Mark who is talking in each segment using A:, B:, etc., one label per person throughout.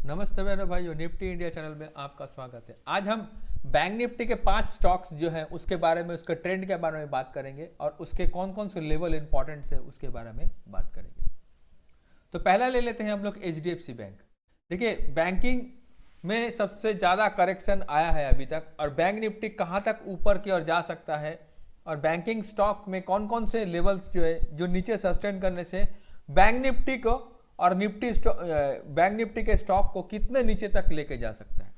A: नमस्ते मेरे भाइयों, निफ्टी इंडिया चैनल में आपका स्वागत है। आज हम बैंक निफ्टी के 5 स्टॉक्स जो हैं उसके बारे में, उसके ट्रेंड के बारे में बात करेंगे और उसके कौन कौन से लेवल इंपॉर्टेंट है उसके बारे में बात करेंगे। तो पहला ले लेते हैं हम लोग एचडीएफसी बैंक। देखिए, बैंकिंग में सबसे ज़्यादा करेक्शन आया है अभी तक, और बैंक निफ्टी कहाँ तक ऊपर की ओर जा सकता है और बैंकिंग स्टॉक में कौन कौन से लेवल्स जो है जो नीचे सस्टेन करने से बैंक निफ्टी को और बैंक निफ्टी के स्टॉक को कितने नीचे तक लेके जा सकता है।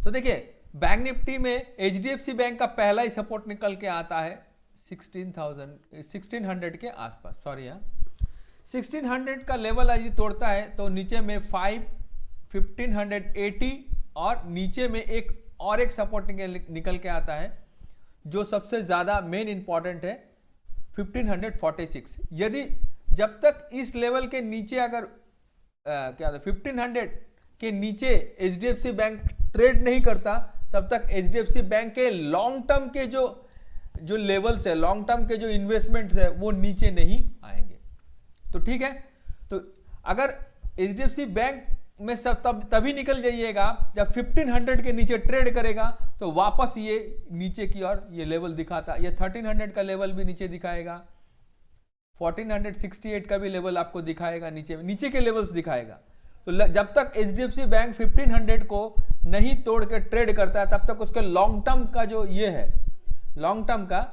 A: तो देखिए, बैंक निफ्टी में एचडीएफसी बैंक का पहला ही सपोर्ट निकल के आता है 1600 के आसपास। सॉरी, 1600 का लेवल यदि तोड़ता है तो नीचे में 1580 और नीचे में एक सपोर्ट निकल के आता है जो सबसे ज्यादा मेन इंपॉर्टेंट है 1546। यदि जब तक इस लेवल के नीचे अगर 1500 के नीचे एचडीएफसी बैंक ट्रेड नहीं करता, तब तक एचडीएफसी बैंक के लॉन्ग टर्म के जो लेवल्स है, लॉन्ग टर्म के जो इन्वेस्टमेंट है वो नीचे नहीं आएंगे। तो ठीक है, तो अगर एचडीएफसी बैंक में सब तभी निकल जाइएगा जब 1500 के नीचे ट्रेड करेगा, तो वापस ये नीचे की ओर ये लेवल दिखाता, ये 1300 का लेवल भी नीचे दिखाएगा, 1468 का भी लेवल आपको दिखाएगा, नीचे के लेवल्स दिखाएगा। तो जब तक एचडीएफसी बैंक 1500 को नहीं तोड़ के ट्रेड करता है, तब तक उसके लॉन्ग टर्म का जो ये है, लॉन्ग टर्म का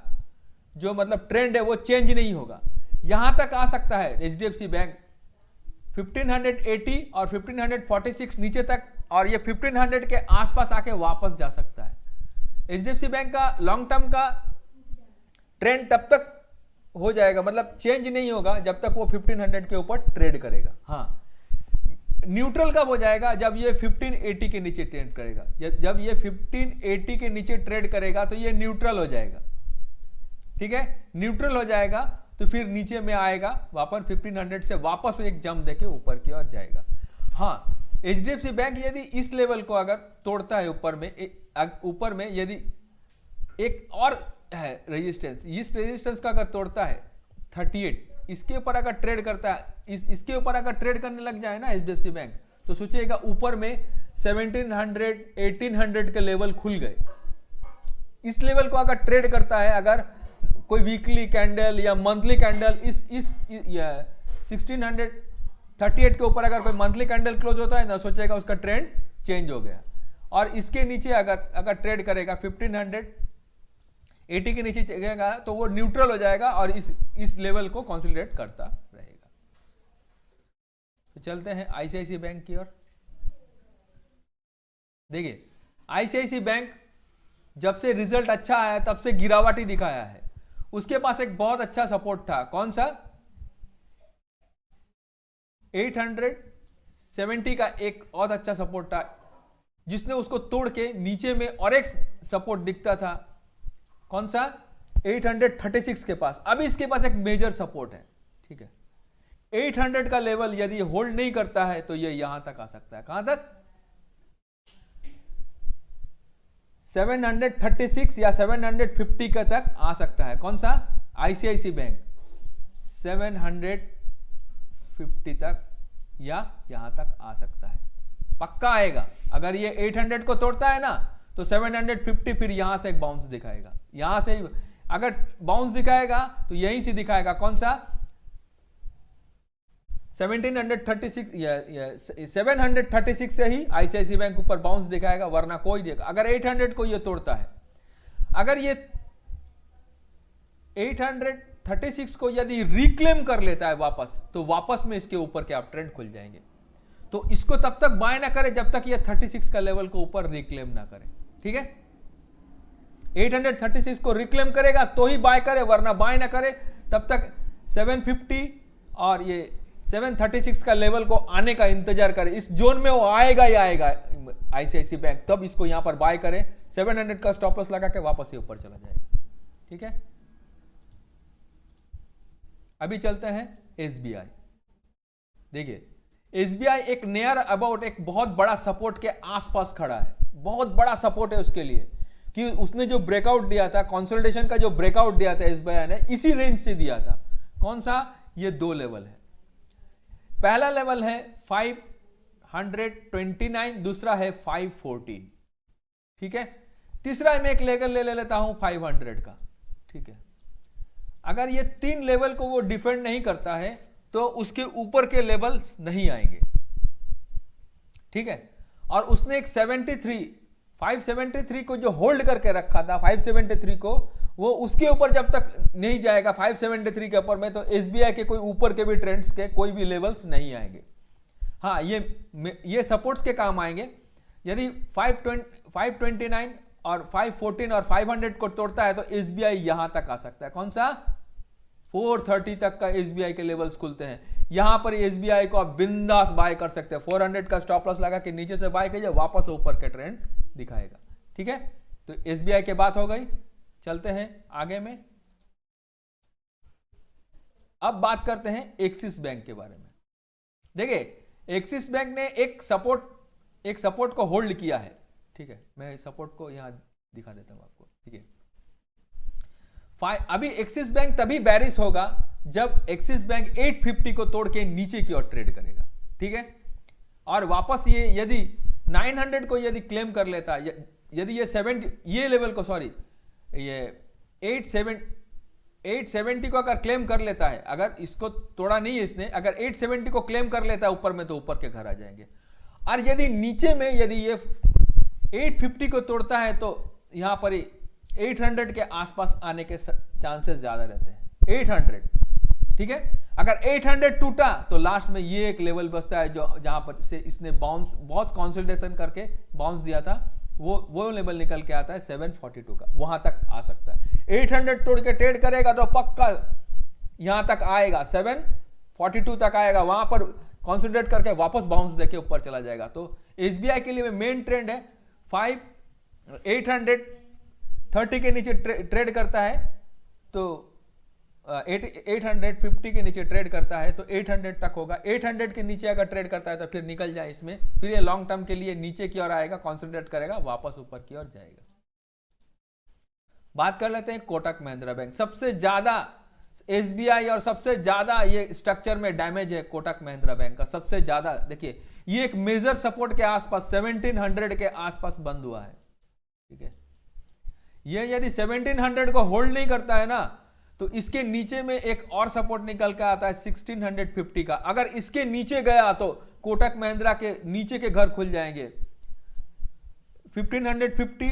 A: जो मतलब ट्रेंड है वो चेंज नहीं होगा। यहां तक आ सकता है एचडीएफसी बैंक 1580 और 1546 नीचे तक, और ये 1500 के आसपास आके वापस जा सकता है। एचडीएफसी बैंक का लॉन्ग टर्म का ट्रेंड तब तक हो जाएगा, मतलब चेंज नहीं होगा जब तक वो 1500 के ऊपर ट्रेड करेगा। हाँ, न्यूट्रल कब हो जाएगा? जब ये 1580 के नीचे ट्रेड करेगा। जब ये 1580 के नीचे ट्रेड करेगा तो ये न्यूट्रल हो जाएगा। ठीक है, न्यूट्रल हो जाएगा तो फिर नीचे में आएगा, वापस 1500 से वापस एक जंप देके ऊपर की ओर जाएगा। हाँ, एचडीएफसी बैंक यदि इस लेवल को अगर तोड़ता है ऊपर में यदि एक और है रेजिस्टेंस, इस रेजिस्टेंस का अगर तोड़ता है 38, इसके ऊपर अगर ट्रेड करता है, इसके ऊपर अगर ट्रेड करने लग जाए ना एचडीएफसी बैंक, तो सोचिएगा ऊपर में 1700 1800 के लेवल खुल गए। इस लेवल को अगर ट्रेड करता है, अगर कोई वीकली कैंडल या मंथली कैंडल इस 1638 के ऊपर अगर कोई मंथली कैंडल क्लोज होता है ना, सोचेगा उसका ट्रेंड चेंज हो गया। और इसके नीचे अगर ट्रेड करेगा 1580 के नीचे चलेगा तो वो न्यूट्रल हो जाएगा और इस लेवल को कंसोलिडेट करता रहेगा। तो चलते हैं आईसीआईसी बैंक की ओर। देखिए, आईसीआईसी बैंक जब से रिजल्ट अच्छा आया तब से गिरावट ही दिखाया है। उसके पास एक बहुत अच्छा सपोर्ट था, कौन सा? 870 का एक बहुत अच्छा सपोर्ट था, जिसने उसको तोड़ के नीचे में और एक सपोर्ट दिखता था, कौन सा? 836 के पास। अभी इसके पास एक मेजर सपोर्ट है। ठीक है, 800 का लेवल यदि होल्ड नहीं करता है तो ये यहां तक आ सकता है। कहां तक? 736 या 750 का तक आ सकता है। कौन सा? आईसीआईसी बैंक 750 तक या यहां तक आ सकता है, पक्का आएगा। अगर ये 800 को तोड़ता है ना तो 750 फिर यहां से एक बाउंस दिखाएगा। यहां से अगर बाउंस दिखाएगा तो यहीं से दिखाएगा, कौन सा? 736 से ही आईसीआईसी बैंक ऊपर बाउंस दिखाएगा, वरना कोई देगा। अगर 800 को ये तोड़ता है, अगर ये 836 को यदि रिक्लेम कर लेता है वापस, तो वापस में इसके ऊपर के आप ट्रेंड खुल जाएंगे। तो इसको तब तक बाय ना करे जब तक ये 36 का लेवल को ऊपर रिक्लेम ना करे। ठीक है, 836 को रिक्लेम करेगा तो ही बाय करे, वरना बाय ना करे तब तक 750 और ये 736 का लेवल को आने का इंतजार करे। इस जोन में वो आएगा ही आएगा आईसीआईसी बैंक, तब इसको यहां पर बाय करे। 700 का स्टॉप लॉस लगा के वापस ये ऊपर चला जाएगा। ठीक है, अभी चलते हैं एसबीआई। देखिए, एसबीआई एक नियर अबाउट एक बहुत बड़ा सपोर्ट के आसपास खड़ा है। बहुत बड़ा सपोर्ट है उसके लिए कि उसने जो ब्रेकआउट दिया था, कंसोलिडेशन का जो ब्रेकआउट दिया था एसबीआई ने, इसी रेंज से दिया था। कौन सा? ये 2 लेवल है। पहला लेवल है 529, दूसरा है 514, ठीक है। तीसरा मैं एक लेवल ले लेता हूं 500 का, ठीक है। अगर ये 3 लेवल को वो डिफेंड नहीं करता है तो उसके ऊपर के लेवल नहीं आएंगे, ठीक है। और उसने एक 573 को जो होल्ड करके रखा था, 573 को, वो उसके ऊपर जब तक नहीं जाएगा 573 के ऊपर में, तो एसबीआई के कोई ऊपर के भी ट्रेंड्स के कोई भी लेवल्स नहीं आएंगे। हाँ, ये सपोर्ट्स के काम आएंगे। यदि 529 और 514 और 500 को तोड़ता है तो एसबीआई यहां तक आ सकता है। कौन सा? 430 तक का एसबीआई के लेवल्स खुलते हैं। यहां पर एसबीआई को आप बिंदास बाय कर सकते हैं। 400 का स्टॉप लॉस लगा के नीचे से बाय कीजिए, वापस ऊपर के ट्रेंड दिखाएगा, ठीक है। तो एसबीआई की बात हो गई। चलते हैं आगे में। अब बात करते हैं एक्सिस बैंक के बारे में। देखिए, एक्सिस बैंक ने एक सपोर्ट को होल्ड किया है, ठीक है। मैं सपोर्ट को यहां दिखा देता हूं आपको, ठीक है। अभी एक्सिस बैंक तभी बैरिश होगा जब एक्सिस बैंक 850 को तोड़ के नीचे की ओर ट्रेड करेगा, ठीक है। और वापस ये यदि 900 को यदि क्लेम कर लेता, यदि ये लेवल को, सॉरी, ये 870 को अगर क्लेम कर लेता है, अगर इसको तोड़ा नहीं है इसने, अगर 870 को क्लेम कर लेता है ऊपर में, तो ऊपर के घर आ जाएंगे। और यदि नीचे में यदि ये 850 को तोड़ता है तो यहां पर 800 के आसपास आने के चांसेस ज्यादा रहते हैं। 800, ठीक है। अगर 800 टूटा तो लास्ट में ये एक लेवल बचता है जो जहां पर से इसने बाउंस, बहुत कंसोलिडेशन करके बाउंस दिया था, वो लेवल निकल के आता है 742 का, वहां तक आ सकता है। 800 तोड़ के ट्रेड करेगा तो पक्का यहां तक आएगा, 742 तक आएगा, वहां पर कंसोलिडेट करके वापस बाउंस देके ऊपर चला जाएगा। तो एसबीआई के लिए मेन ट्रेंड है 830 के नीचे ट्रेड करता है तो 850 के नीचे ट्रेड करता है तो 800 तक होगा। 800 के नीचे अगर ट्रेड करता है तो फिर निकल जाए इसमें, फिर ये लॉन्ग टर्म के लिए नीचे की ओर आएगा, कंसंट्रेट करेगा, वापस ऊपर की ओर जाएगा। बात कर लेते हैं कोटक महिंद्रा बैंक। सबसे ज्यादा एसबीआई और सबसे ज्यादा ये स्ट्रक्चर में डैमेज है कोटक महिंद्रा बैंक का, सबसे ज्यादा। देखिए, ये एक मेजर सपोर्ट के आसपास 1700 के आसपास बंद हुआ है, ठीक है। ये यदि 1700 को होल्ड नहीं करता है ना, तो इसके नीचे में एक और सपोर्ट निकल के आता है 1650 का। अगर इसके नीचे गया तो कोटक महिंद्रा के नीचे के घर खुल जाएंगे, 1550,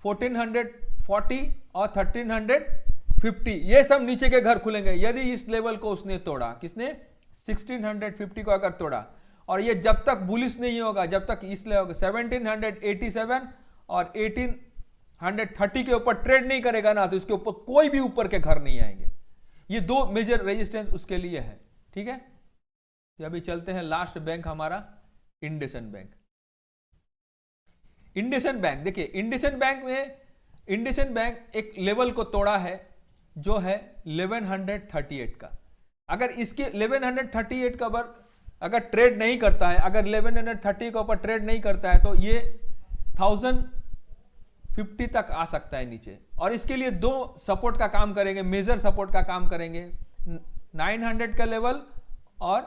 A: 1440 और 1350, ये सब नीचे के घर खुलेंगे यदि इस लेवल को उसने तोड़ा। किसने? 1650 को अगर तोड़ा। और ये जब तक बुलिश नहीं होगा, जब तक इस लेवल 1787 और 1830 के ऊपर ट्रेड नहीं करेगा ना, तो इसके ऊपर कोई भी ऊपर के घर नहीं आएंगे। ये दो मेजर रेजिस्टेंस उसके लिए है, ठीक है। तो अभी चलते हैं लास्ट बैंक हमारा इंडसइंड बैंक। इंडसइंड बैंक, देखिए इंडसइंड बैंक एक लेवल को तोड़ा है जो है 1138 का। अगर इसके 1138 का अगर ट्रेड नहीं करता है, अगर 1130 के ऊपर ट्रेड नहीं करता है, तो ये 1050 तक आ सकता है नीचे। और इसके लिए दो सपोर्ट का काम करेंगे, मेजर सपोर्ट का काम करेंगे, 900 का लेवल और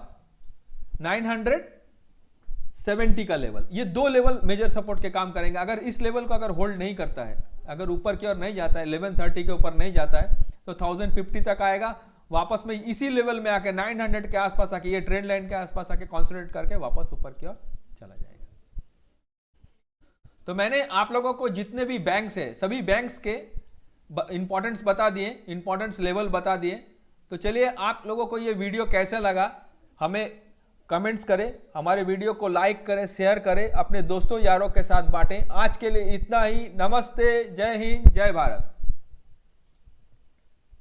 A: 970 का लेवल। ये दो लेवल मेजर सपोर्ट के काम करेंगे। अगर इस लेवल को अगर होल्ड नहीं करता है, अगर ऊपर की ओर नहीं जाता है, 1130 के ऊपर नहीं जाता है, तो 1050 तक आएगा, वापस में इसी लेवल में आके 900 के आसपास आके, ये ट्रेंड लाइन के आसपास आके कॉन्सोलिडेट करके वापस ऊपर की ओर चला जाएगा। तो मैंने आप लोगों को जितने भी बैंक्स है, सभी बैंक्स के इंपॉर्टेंस बता दिए, इंपॉर्टेंस लेवल बता दिए। तो चलिए, आप लोगों को ये वीडियो कैसा लगा हमें कमेंट्स करें, हमारे वीडियो को लाइक करें, शेयर करें, अपने दोस्तों यारों के साथ बांटें। आज के लिए इतना ही। नमस्ते, जय हिंद, जय भारत।